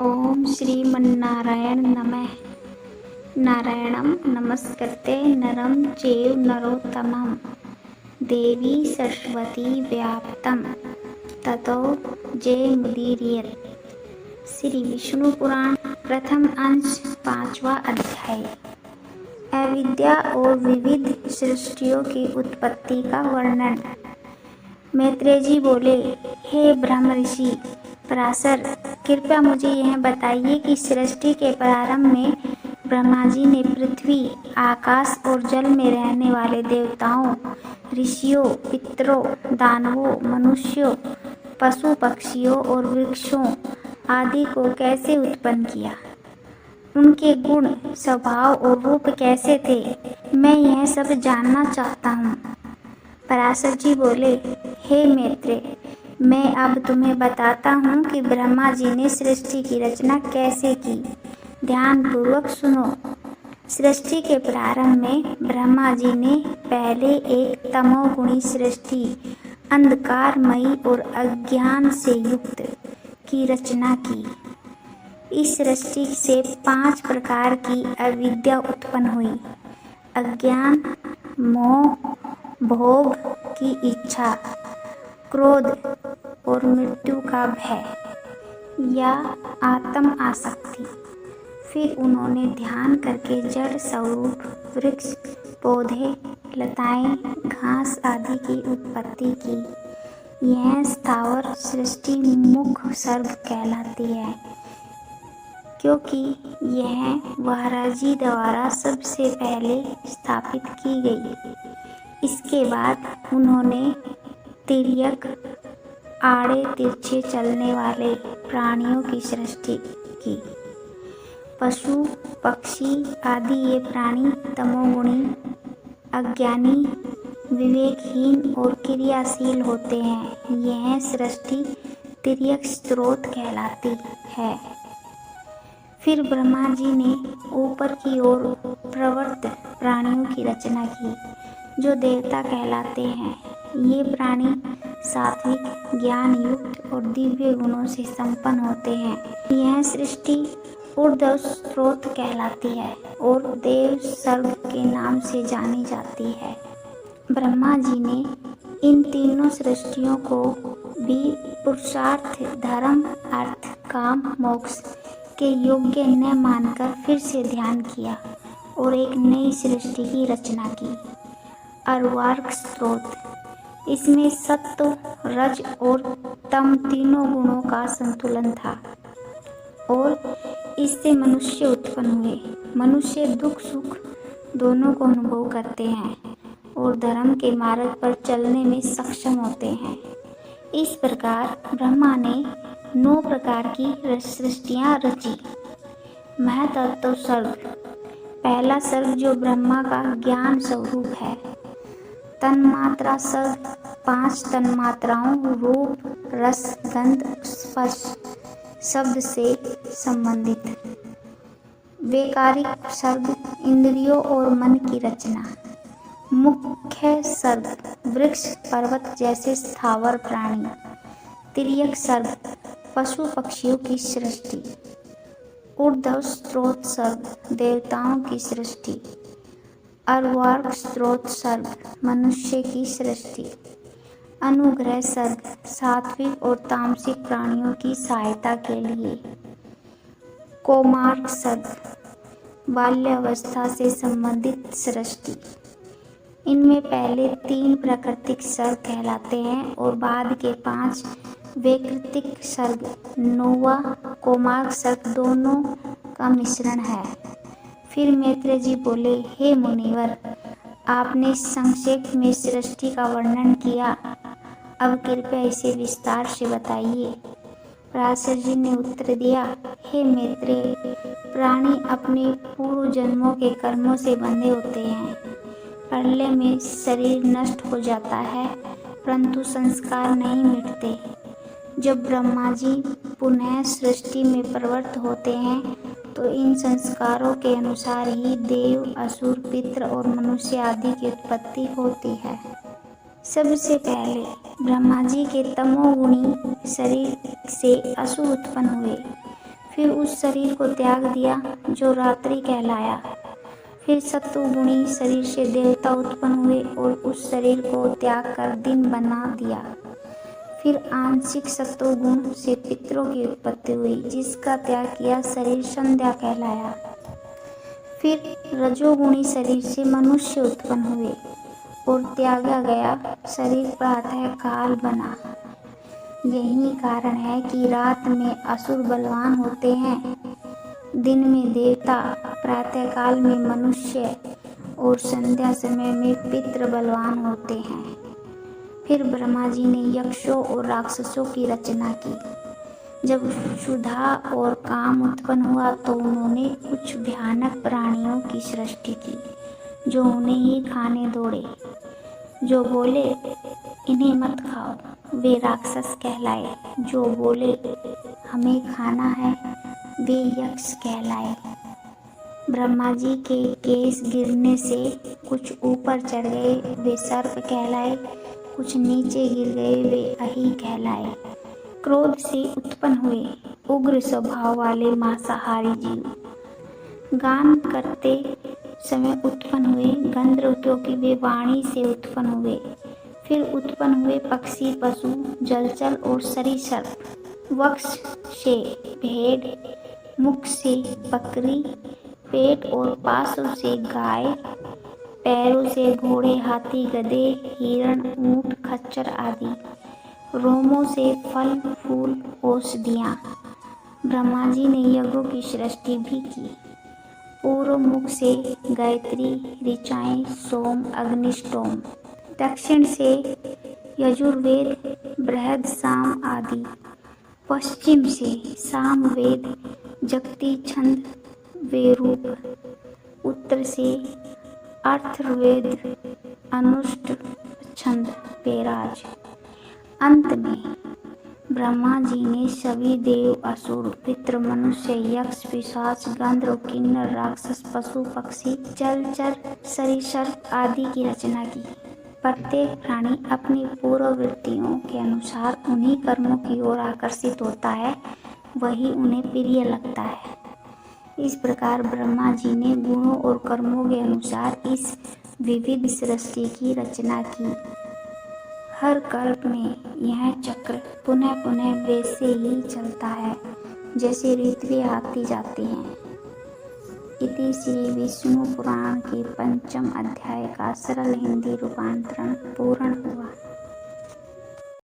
ओम श्रीमन्नारायण नमः। नारायणं नमस्कृत्य नरं चैव नरोत्तमं देवी सरस्वती व्याप्तं ततो जयमुदीरयेत्। श्री विष्णु पुराण प्रथम अंश 5वां अध्याय। अविद्या और विविध सृष्टियों की उत्पत्ति का वर्णन। मैत्रेय जी बोले, हे ब्रह्म ऋषि पराशर, कृपया मुझे यह बताइए कि सृष्टि के प्रारंभ में ब्रह्मा जी ने पृथ्वी, आकाश और जल में रहने वाले देवताओं, ऋषियों, पितरों, दानवों, मनुष्यों, पशु पक्षियों और वृक्षों आदि को कैसे उत्पन्न किया। उनके गुण, स्वभाव और रूप कैसे थे, मैं यह सब जानना चाहता हूँ। पराशर जी बोले, हे मैत्रेय, मैं अब तुम्हें बताता हूँ कि ब्रह्मा जी ने सृष्टि की रचना कैसे की। ध्यान पूर्वक सुनो। सृष्टि के प्रारंभ में ब्रह्मा जी ने पहले एक तमोगुणी सृष्टि, अंधकारमयी और अज्ञान से युक्त की रचना की। इस सृष्टि से 5 प्रकार की अविद्या उत्पन्न हुई। अज्ञान, मोह, भोग की इच्छा, क्रोध और मृत्यु का भय या आत्म आसक्ति। फिर उन्होंने ध्यान करके जड़ स्वरूप वृक्ष, पौधे, लताएं, घास आदि की उत्पत्ति की। यह स्थावर सृष्टि मुख्य सर्ग कहलाती है, क्योंकि यह महाराजी द्वारा सबसे पहले स्थापित की गई। इसके बाद उन्होंने तिर्यक, आड़े तिरछे चलने वाले प्राणियों की सृष्टि की। पशु पक्षी आदि ये प्राणी तमोगुणी, अज्ञानी, विवेकहीन और क्रियाशील होते हैं। यह सृष्टि तिर्यक स्रोत कहलाती है। फिर ब्रह्मा जी ने ऊपर की ओर प्रवृत्त प्राणियों की रचना की, जो देवता कहलाते हैं। ये प्राणी सात्विक, ज्ञान युक्त और दिव्य गुणों से संपन्न होते हैं। यह सृष्टि ऊर्ध्व स्रोत कहलाती है और देव सर्ग के नाम से जानी जाती है। ब्रह्मा जी ने इन तीनों सृष्टियों को भी पुरुषार्थ, धर्म, अर्थ, काम, मोक्ष के योग्य न मानकर फिर से ध्यान किया और एक नई सृष्टि की रचना की। अर्वाक स्रोत। इसमें सत्व, रज और तम तीनों गुणों का संतुलन था और इससे मनुष्य उत्पन्न हुए। मनुष्य दुख सुख दोनों को अनुभव करते हैं और धर्म के मार्ग पर चलने में सक्षम होते हैं। इस प्रकार ब्रह्मा ने 9 प्रकार की सृष्टियां रची। महतत्व सर्ग। पहला सर्ग जो ब्रह्मा का ज्ञान स्वरूप है। तन्मात्रा सर्ग। 5 तन्मात्राओं रूप, रस, गंध, स्पर्श, शब्द से संबंधित। वैकारिक सर्ग। इंद्रियों और मन की रचना। मुख्य सर्ग। वृक्ष, पर्वत जैसे स्थावर प्राणी। तिर्यक सर्ग। पशु पक्षियों की सृष्टि। ऊर्ध्व स्रोत सर्ग। देवताओं की सृष्टि। अर्वाक स्रोत सर्ग। मनुष्य की सृष्टि। अनुग्रह सर्ग। सात्विक और तामसिक प्राणियों की सहायता के लिए। कौमार्क सर्ग। बाल्यावस्था से संबंधित सृष्टि। इनमें पहले 3 प्राकृतिक सर्ग कहलाते हैं और बाद के 5 वैकृतिक सर्ग। 9वां कौमार्क सर्ग दोनों का मिश्रण है। फिर मैत्रेय जी बोले, हे मुनिवर, आपने संक्षेप में सृष्टि का वर्णन किया, अब कृपया इसे विस्तार से बताइए। पराशर जी ने उत्तर दिया, हे मैत्रेय, प्राणी अपने पूर्व जन्मों के कर्मों से बंधे होते हैं। प्रलय में शरीर नष्ट हो जाता है, परंतु संस्कार नहीं मिटते। जब ब्रह्मा जी पुनः सृष्टि में प्रवृत्त होते हैं तो इन संस्कारों के अनुसार ही देव, असुर, पितृ और मनुष्य आदि की उत्पत्ति होती है। सबसे पहले ब्रह्मा जी के तमोगुणी शरीर से असुर उत्पन्न हुए। फिर उस शरीर को त्याग दिया जो रात्रि कहलाया। फिर सत्वगुणी शरीर से देवता उत्पन्न हुए और उस शरीर को त्याग कर दिन बना दिया। फिर आंशिक सत्वगुण से पितरों की उत्पत्ति हुई, जिसका त्याग किया शरीर संध्या कहलाया। फिर रजोगुणी शरीर से मनुष्य उत्पन्न हुए और त्यागा गया शरीर प्रातः काल बना। यही कारण है कि रात में असुर बलवान होते हैं, दिन में देवता, प्रातः काल में मनुष्य और संध्या समय में पितृ बलवान होते हैं। फिर ब्रह्मा जी ने यक्षों और राक्षसों की रचना की। जब क्षुधा और काम उत्पन्न हुआ तो उन्होंने कुछ भयानक प्राणियों की सृष्टि की, जो उन्हें ही खाने दौड़े। जो बोले इन्हें मत खाओ, वे राक्षस कहलाए। जो बोले हमें खाना है, वे यक्ष कहलाए। ब्रह्मा जी के केस गिरने से कुछ ऊपर चढ़ गए, वे सर्प कहलाए। कुछ नीचे गिर गए, वे अहि कहलाए। क्रोध से उत्पन्न हुए उग्र स्वभाव वाले मांसाहारी जीव गान करते समय उत्पन्न हुए गंधर्व, क्योंकि वे वाणी से उत्पन्न हुए। फिर उत्पन्न हुए पक्षी, पशु, जलचर और सरीसृप। वक्ष से भेड़, मुख से बकरी, पेट और पासों से गाय, पैरों से घोड़े, हाथी, गधे, हिरण, ऊंट, खच्चर आदि। रोमों से फल, फूल, औषधियाँ। ब्रह्मा जी ने यज्ञों की सृष्टि भी की। पूर्व मुख से गायत्री, ऋचाएँ, सोम, अग्निष्टोम। दक्षिण से यजुर्वेद, बृहद, साम आदि। पश्चिम से सामवेद, जगती, छंद, वेरूप। उत्तर से अथर्ववेद, अनुष्ट, छंद, पेराज। अंत में ब्रह्मा जी ने सभी देव, असुर, पितृ, मनुष्य, यक्ष, पिशाच, गंधर्व, किन्नर, राक्षस, पशु, पक्षी, जलचर, सरीसृप आदि की रचना की। प्रत्येक प्राणी अपनी पूर्ववृत्तियों के अनुसार उन्हीं कर्मों की ओर आकर्षित होता है, वही उन्हें प्रिय लगता है। इस प्रकार ब्रह्मा जी ने गुणों और कर्मों के अनुसार इस विविध सृष्टि की रचना की। हर कल्प में यह चक्र पुनः पुनः वैसे ही चलता है जैसे ऋतुएं आती जाती हैं। इति श्री विष्णु पुराण के 5वें अध्याय का सरल हिंदी रूपांतरण पूर्ण हुआ।